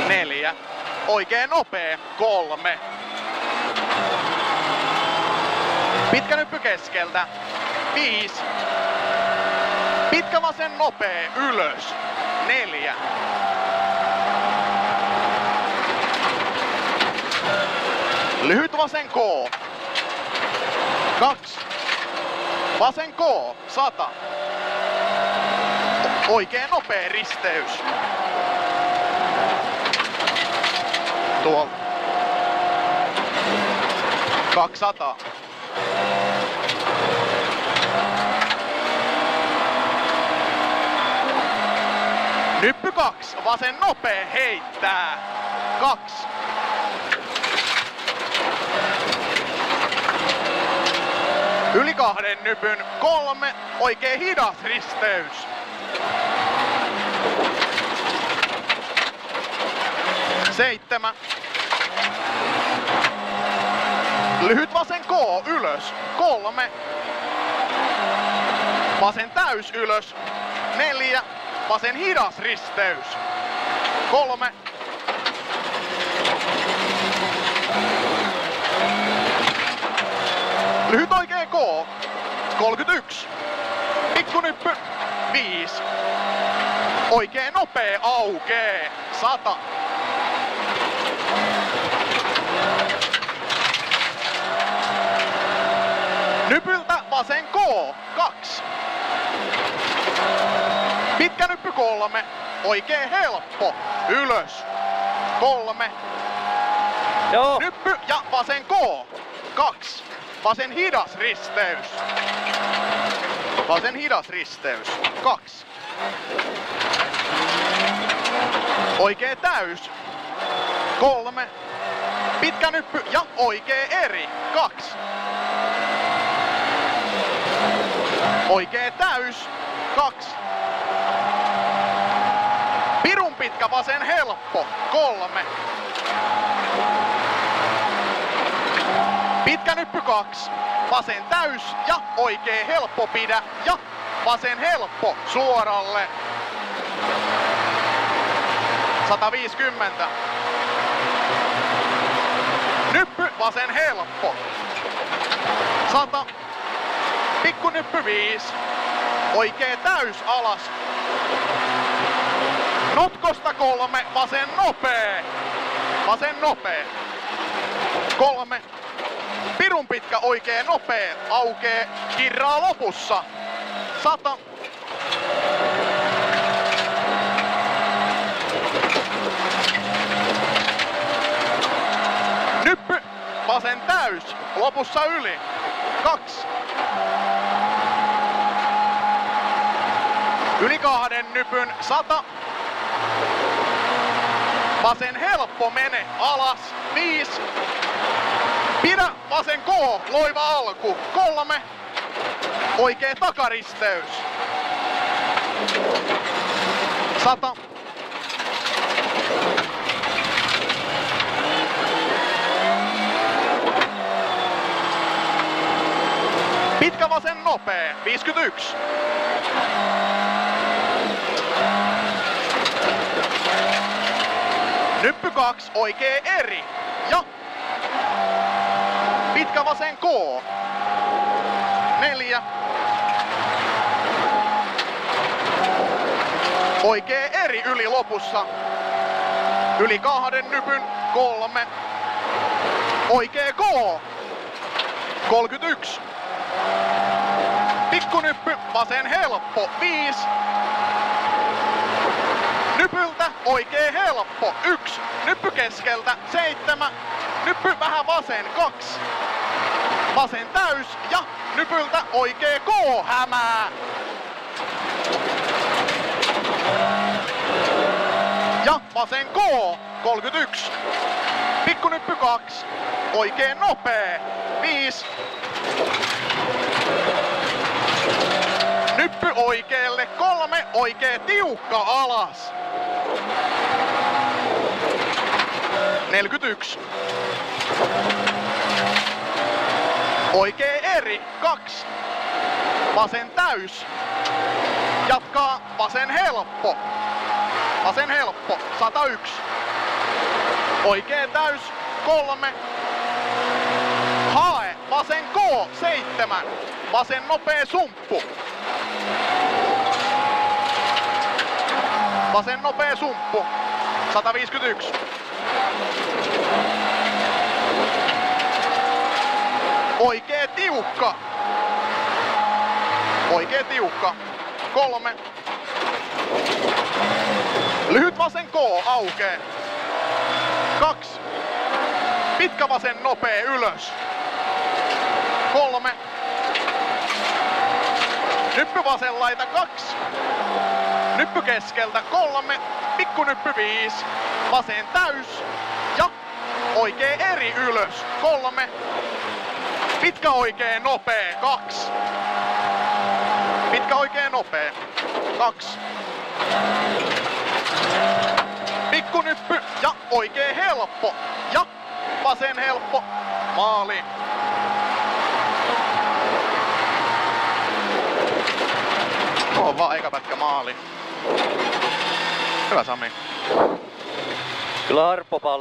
4. Oikein nopea. 3. Pitkä nyppy keskeltä. 5. Pitkä vasen nopea. Ylös. 4. Lyhyt vasen K. 2. Vasen K. 100. Oikein nopea risteys. Tuolta. 200. Nyppy 2. Vasen nopea heittää. 2. Yli 2 nypyn. 3. Oikein hidas risteys. 7. Lyhyt vasen K ylös. 3. Vasen täys ylös. 4. Vasen hidas risteys. 3. Lyhyt oikea K. 31. Pikkunyppy. 5. Oikein nopea aukee. 100. Nypyltä vasen K. 2. Pitkä nyppy 3. Oikein helppo. Ylös. 3. Joo. Nyppy ja vasen K. 2. Vasen hidas risteys. Vasen hidas risteys. 2. Oikee täys. 3. Pitkä nyppy ja oikee eri. 2. Oikee täys. 2. Pirun pitkä vasen helppo. 3. Pitkä nyppy 2. Vasen täys ja oikee helppo pidä ja vasen helppo suoralle. 150. Nyppy vasen helppo. 100. Pikku nyppy 5. Oikee täys alas. Notkosta 3. Vasen nopee. Vasen nopee. 3. Pirun pitkä oikee nopee. Aukee. Kirraa lopussa. 100. Nyppy. Vasen täys. Lopussa yli. 2. Yli 2 nypyn. 100. Vasen helppo mene. Alas. 5. Pidä vasen K. Loiva alku. 3. Oikee takaristeys. 100. Pitkä vasen nopee. 51. Nyppy 2. Oikee eri. Ja pitkä vasen K. 4. Oikee eri yli lopussa. Yli 2 nypyn. 3. Oikee K. 31. Pikkunyppy. Vasen helppo. 5. Nypyltä oikee helppo. 1. Nyppy keskeltä. 7. Nyppy vähän vasen. 2. Vasen täys ja nypyltä oikee K hämää. Ja vasen K. 31. Pikkunyppy 2. Oikein nopee. 5. Nyppy oikealle. 3. Oikee tiukka alas. 41. Oikee eri. 2. Vasen täys. Jatkaa vasen helppo. Vasen helppo. 101. Oikee täys, 3. Hae, vasen K, 7. Vasen nopea sumppu. Vasen nopea sumppu, 151. Oikee tiukka. Oikee tiukka, 3. Lyhyt vasen K, aukee. 2. Pitkä vasen nopea ylös. 3. Nyppy vasen laita 2. Nyppy keskeltä 3. Pikku nyppy 5. Vasen täys. Ja oikee eri ylös 3. Pitkä oikee nopea 2. Pitkä oikee nopea 2. Pikku nyppy ja oikee helppo. Ja vasen helppo. Maali. On vaan eka pätkä maali. Hyvä Sami. Kyllä arpo paljon.